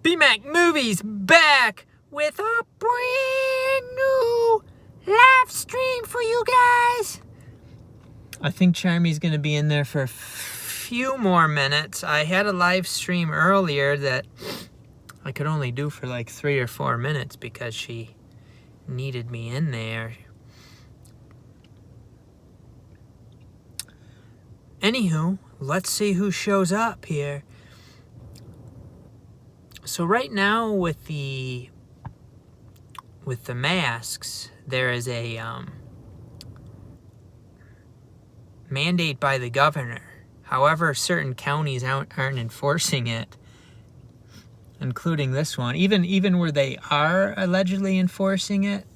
BMAC Movies back with a brand new live stream for you guys. I think Charmy's going to be in there for a few more minutes. I had a live stream earlier that I could only do for like 3 or 4 minutes because she needed me in there. Anywho, let's see who shows up here. So right now with the masks, there is a mandate by the governor. However, certain counties aren't enforcing it, including this one. Even where they are allegedly enforcing it,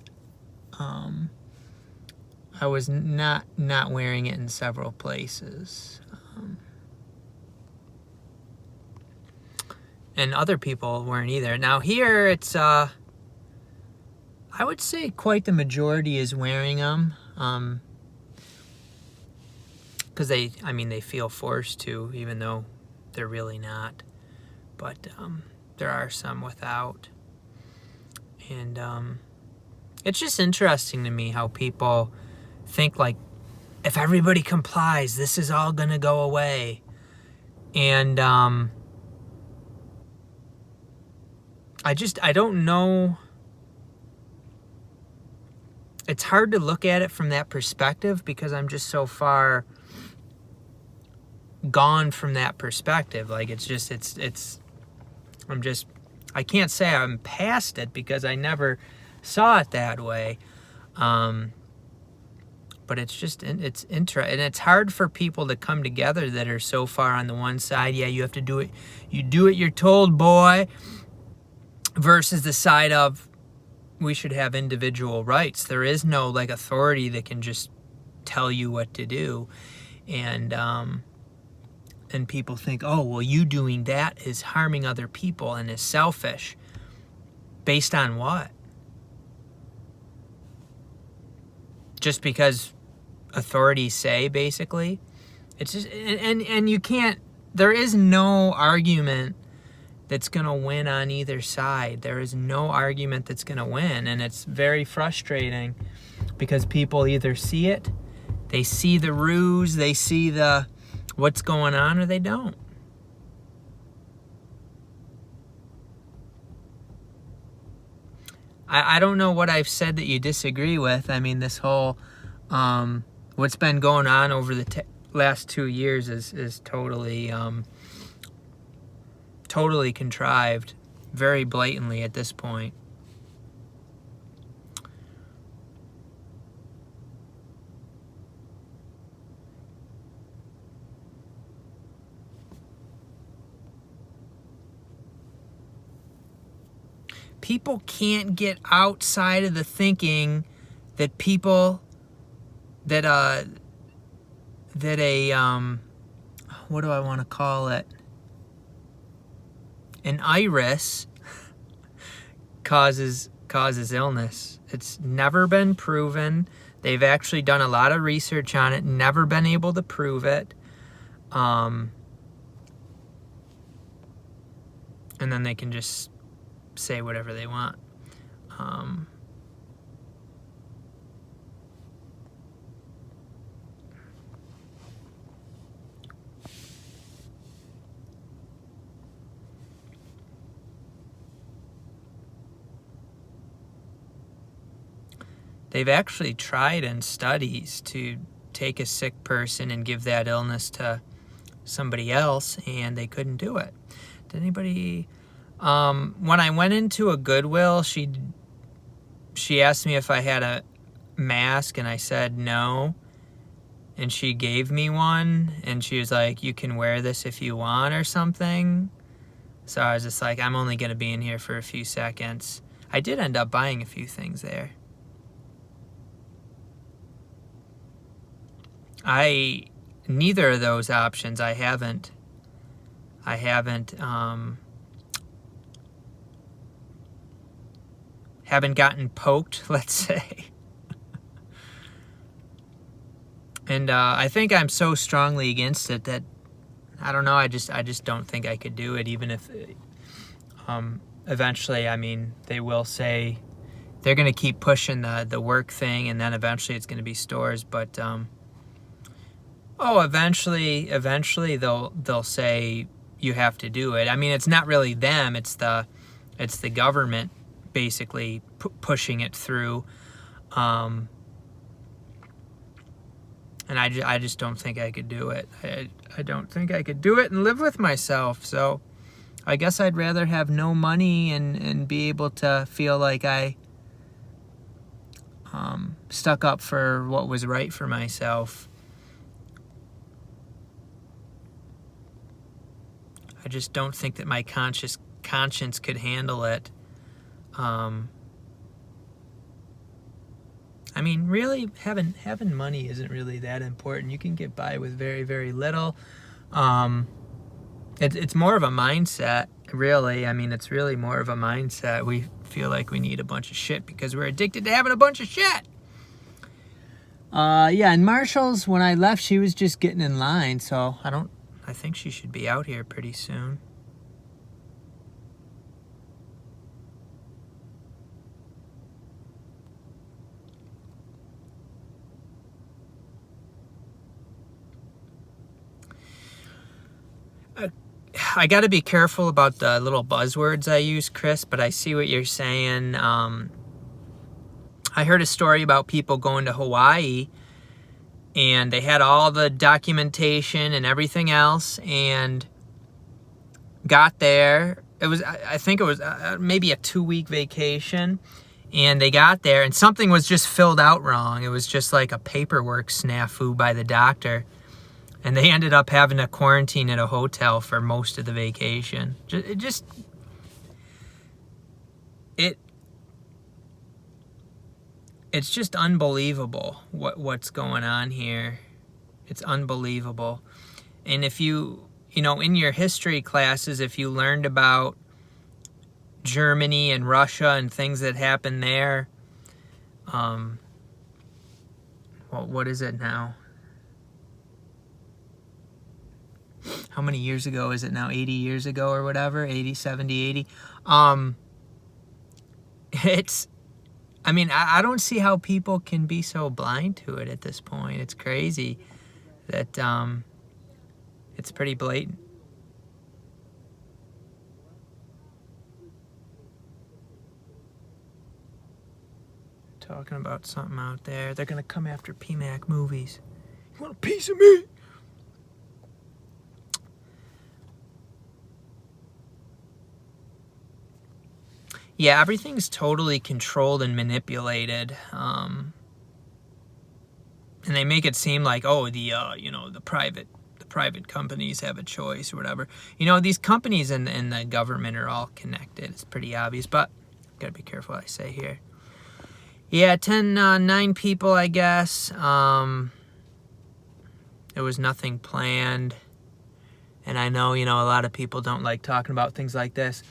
I was not wearing it in several places. And other people weren't either. Now here it's, I would say quite the majority is wearing them. Because they feel forced to, even though they're really not. But there are some without. And it's just interesting to me how people think like, if everybody complies, this is all gonna go away. And I don't know. It's hard to look at it from that perspective because I'm just so far gone from that perspective. Like I can't say I'm past it because I never saw it that way. But it's interesting, and it's hard for people to come together that are so far on the one side. Yeah, you have to do it. You do it, you're told, boy. Versus the side of we should have individual rights. There is no like authority that can just tell you what to do. And people think, oh, well, you doing that is harming other people and is selfish. Based on what? Just because authorities say, basically? It's just, and you can't, there is no argument that's going to win on either side. There is no argument that's going to win. And it's very frustrating because people either see it, they see the ruse, they see the what's going on, or they don't. I don't know what I've said that you disagree with. I mean, this whole, what's been going on over the last 2 years is totally, totally contrived, very blatantly at this point. People can't get outside of the thinking that people that what do I want to call it? An iris causes illness. It's never been proven. They've actually done a lot of research on it, never been able to prove it. And then they can just say whatever they want. They've actually tried in studies to take a sick person and give that illness to somebody else, and they couldn't do it. Did anybody... when I went into a Goodwill, she asked me if I had a mask, and I said no. And she gave me one, and she was like, you can wear this if you want or something. So I was just like, I'm only going to be in here for a few seconds. I did end up buying a few things there. Neither of those options, I haven't gotten poked, let's say. And I think I'm so strongly against it that I don't know, I just don't think I could do it, even if Eventually, I mean, they will say they're going to keep pushing the work thing, and then eventually it's going to be stores. But eventually they'll say you have to do it. I mean, it's not really them; it's the government basically pushing it through. And I just don't think I could do it. I don't think I could do it and live with myself. So I guess I'd rather have no money and be able to feel like I stuck up for what was right for myself. I just don't think that my conscience could handle it. I mean, really, having money isn't really that important. You can get by with very, very little. It's more of a mindset, really. I mean, it's really more of a mindset. We feel like we need a bunch of shit because we're addicted to having a bunch of shit. Yeah, and Marshall's, when I left, she was just getting in line, so I think she should be out here pretty soon. I got to be careful about the little buzzwords I use, Chris, but I see what you're saying. I heard a story about people going to Hawaii, and they had all the documentation and everything else, and got there. I think it was maybe a 2-week vacation, and they got there, and something was just filled out wrong. It was just like a paperwork snafu by the doctor. And they ended up having to quarantine at a hotel for most of the vacation. It's just unbelievable what's going on here. It's unbelievable. And if you in your history classes, if you learned about Germany and Russia and things that happened there, what is it now? How many years ago is it now? 80 years ago or whatever? 80, 70, 80. I don't see how people can be so blind to it at this point. It's crazy that it's pretty blatant. Talking about something out there. They're going to come after PMAC movies. You want a piece of me? Yeah, everything's totally controlled and manipulated, and they make it seem like, the private companies have a choice or whatever. These companies and the government are all connected. It's pretty obvious, but gotta be careful what I say here. Yeah, 9 people, I guess. There was nothing planned, and I know a lot of people don't like talking about things like this.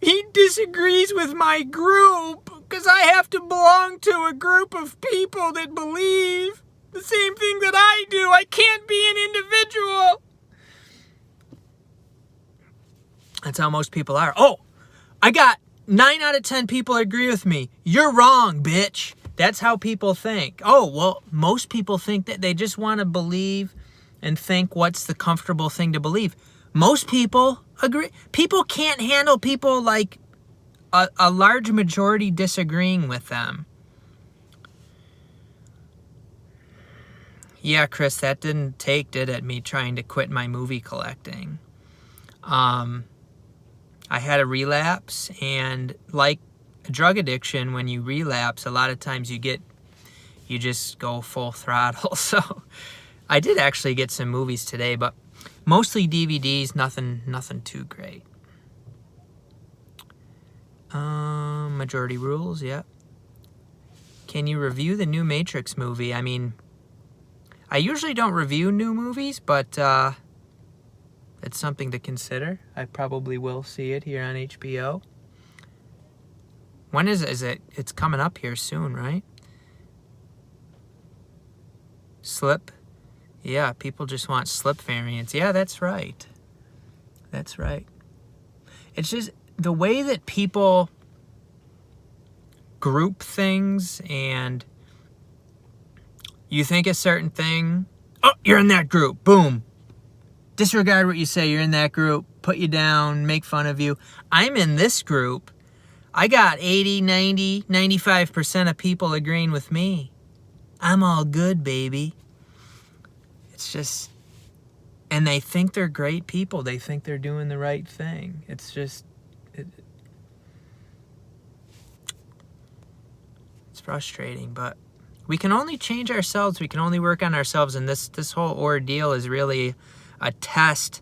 He disagrees with my group because I have to belong to a group of people that believe the same thing that I do. I can't be an individual. That's how most people are. Oh, I got 9 out of 10 people agree with me. You're wrong, bitch. That's how people think. Oh, well, most people think that they just want to believe and think what's the comfortable thing to believe. Most people agree. People can't handle people like a large majority disagreeing with them. Yeah, Chris, that didn't take, did it? Me trying to quit my movie collecting. I had a relapse, and like a drug addiction, when you relapse, a lot of times you just go full throttle. So I did actually get some movies today, but mostly DVDs, nothing too great. Majority rules, yeah. Can you review the new Matrix movie? I mean, I usually don't review new movies, but it's something to consider. I probably will see it here on HBO. When is it? It's coming up here soon, right? Slip? Yeah, people just want slip variants. Yeah, that's right. That's right. It's just the way that people group things, and you think a certain thing, oh, you're in that group, boom. Disregard what you say, you're in that group, put you down, make fun of you. I'm in this group. I got 80, 90, 95% of people agreeing with me. I'm all good, baby. It's just, and they think they're great people. They think they're doing the right thing. It's just, it's frustrating, but we can only change ourselves. We can only work on ourselves, and this whole ordeal is really a test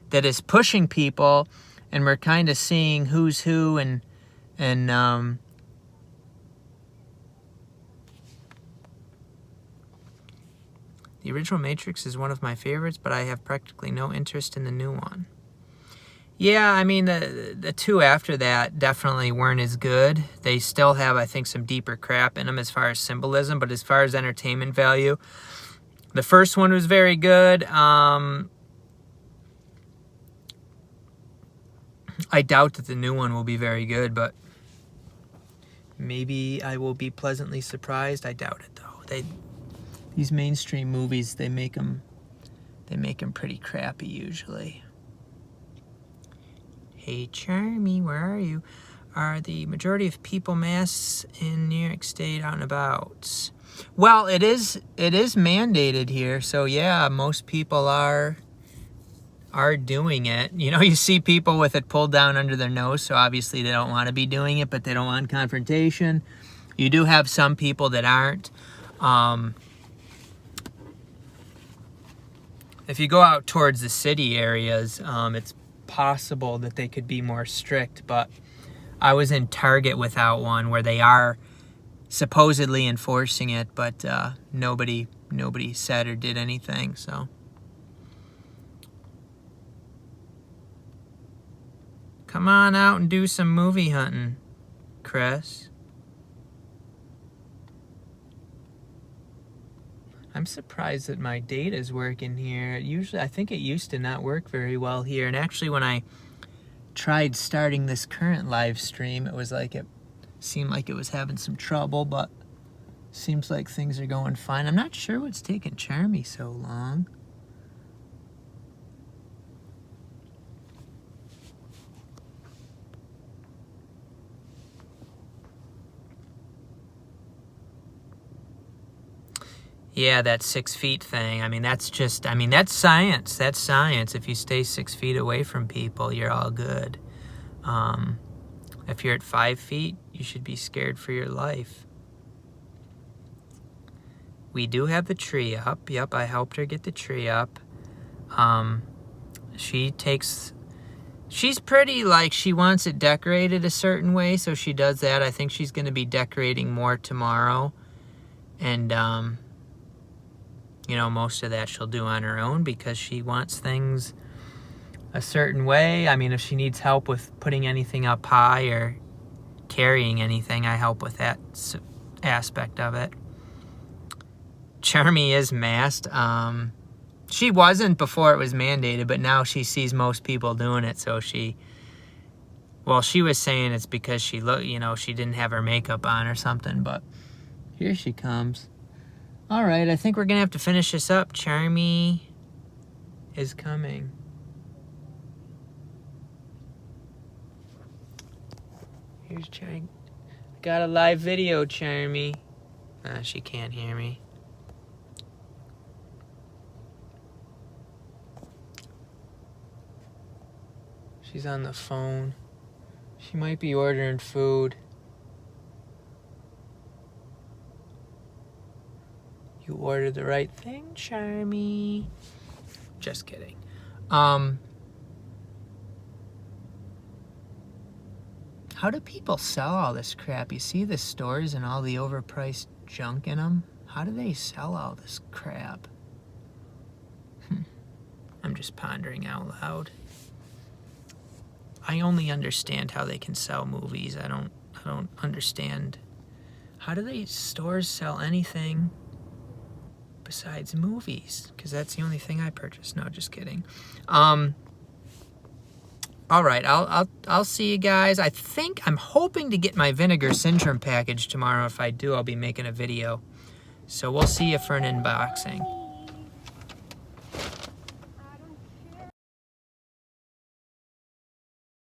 that is pushing people, and we're kind of seeing who's who, and the original Matrix is one of my favorites, but I have practically no interest in the new one. Yeah, I mean, the two after that definitely weren't as good. They still have, I think, some deeper crap in them as far as symbolism, but as far as entertainment value, the first one was very good. I doubt that the new one will be very good, but maybe I will be pleasantly surprised. I doubt it, though. These mainstream movies, they make them pretty crappy usually. Hey, Charmy, where are you? Are the majority of people masks in New York State out and about? Well, it is mandated here, so yeah, most people are doing it. You know, you see people with it pulled down under their nose, so obviously they don't want to be doing it, but they don't want confrontation. You do have some people that aren't. If you go out towards the city areas, it's possible that they could be more strict, but I was in Target without one where they are supposedly enforcing it, but nobody said or did anything, so. Come on out and do some movie hunting, Chris. I'm surprised that my data is working here. I think it used to not work very well here. And actually, when I tried starting this current live stream, it seemed like it was having some trouble, but seems like things are going fine. I'm not sure what's taking Charmy so long. Yeah, that 6 feet thing. I mean, that's science. That's science. If you stay 6 feet away from people, you're all good. If you're at 5 feet, you should be scared for your life. We do have the tree up. Yep, I helped her get the tree up. She's pretty, like, she wants it decorated a certain way, so she does that. I think she's going to be decorating more tomorrow. And, you know, most of that she'll do on her own because she wants things a certain way. I mean, if she needs help with putting anything up high or carrying anything, I help with that aspect of it. Charmy is masked. She wasn't before it was mandated, but now she sees most people doing it, so she was saying it's because she didn't have her makeup on or something, but here she comes. All right, I think we're going to have to finish this up. Charmy is coming. Here's Charmy. Got a live video, Charmy. She can't hear me. She's on the phone. She might be ordering food. You ordered the right thing, Charmy. Just kidding. How do people sell all this crap? You see the stores and all the overpriced junk in them? How do they sell all this crap? I'm just pondering out loud. I only understand how they can sell movies. I don't understand. How do they stores sell anything besides movies? Because that's the only thing I purchase. No, just kidding. All right, I'll see you guys. I'm hoping to get my vinegar syndrome package tomorrow. If I do, I'll be making a video. So we'll see you for an unboxing.